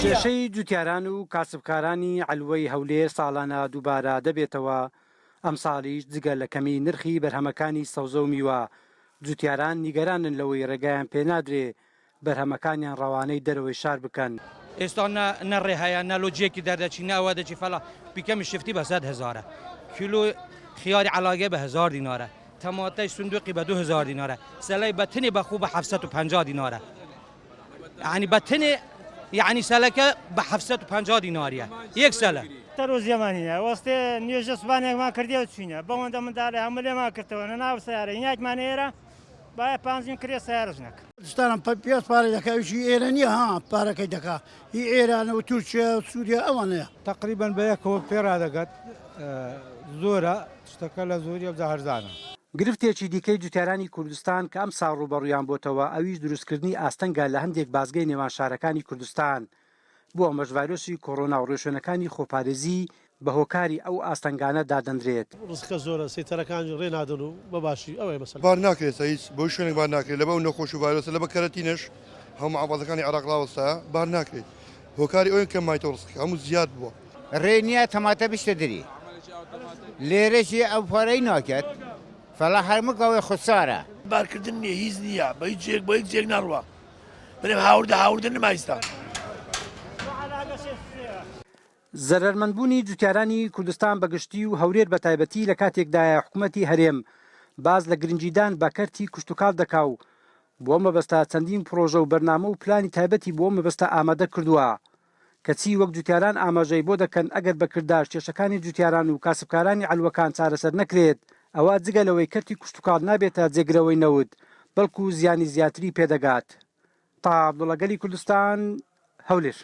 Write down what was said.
کێشەی جوتیاران و کاسبکارانی علوەی هەولێر ساڵانە دووبارە دەبێتەوە. ئەم ساڵیش جگە لە کەمی نرخی بەرهەمەکانی سەوزە و میوە جوتیاران نیگەرانن لەوەی ڕێگایان پێنادرێ بەرهەمەکانیان ڕەوانەی دەرەوەی شار بکەن. ئێستا نەڕێ هەیە نەلۆجیەکی دەردەچی ناوە دەچی فەڵا پیکەمی شفتی بە 100,000 کیلو خیاری علاگە بە 1000 دینارە، تەماتەی سندوقی بە 2000 دینارە، سەلای بەتنێ بەخوو بە 750 دینارە، یعنی بەتنێ یعنی سەلەکە بە 750 دیناریە یەک سەلە. تەرۆ زیێمانینە وەستێ نوێژە سوبانێکمان کردیەوە چوینە بەوەندە منداڵی هەموو لێمان کردەوە ناو سیارە یەکمان ئێرە باە 5 کرێ سیارژنەکە دستانم پێ پارە دەکەویشی ئێرە نییە ها پارەکەی دەکا هی ئێرانە و تورکیا و سووریا ئەوانەیە تقریبان بە یەکەوە پێرا دەگات زۆرە شتەکە لە زۆریە بە هەرزانە. گرفتێکی دیکەی جوتیارانی کوردستان کە ئەم ساڵ ڕوبەڕوویان بۆتەوە ئەویش دروستکردنی ئاستەنگە لە هەندێک بازگەی نێوان شارەکانی کوردستان بۆ ئەمەش ڤایرۆسی کۆڕۆنا و ڕێشوێنەکانی خۆپارێزی بە هۆکاری ئەو ئاستەنگانە دادەندرێت. ڕزکە زۆرە سێتەرەکان ڕێنادن و بەباشی ئەوەی مەسەر بار ناکرێت هیچ بۆ شوێنێک بار ناکرێت لە بەو نەخۆش و ڤایرۆسە لە بە کەرەتینەش هەموو عەبازەکانی عێراق لاوەستە بار ناکرێت هۆکاری ئەوێن کە مایتەوە ڕزکە هەموو زیاد بووە ڕێنیە تەماتە بیشتە دری لێرەشی ئەو پارەی ناکات فەلا هەرمووکەوەی خوسارە بارکردن نییە هیچ نییە بە هیچ جێک بۆ هیچ جێک ناڕوە بنێم هاوردە نمایستا. زەرمەندبوونی جوتیارانی کوردستان بەگشتی و هەولێر بە تایبەتی لە کاتێکدایە حکوومەتی هەرێم باز لە گرنگیدان بە کەرتی کوشتتوکاڵ دەکا و بۆ مەبەستا چەندین پرۆژە و بەرنامە و پلانی تایبەتی بۆ مەبەستا ئامادە کردووە کەچی وەک جوتیاران ئاماژەی بۆ دەکەن ئەگەر بەکردار کێشەکانی جوتیاران و کاسبکارانی علوەکان چارەسەر نەکرێت ئەوە جگە لەوەی کەرتی کوشتتوکاڵ نابێتە جێگرەوەی نەوت بەڵکو زیانی زیاتری پێدەگات. تا عەبدوڵڵا گەلی کوردستان هەولێر.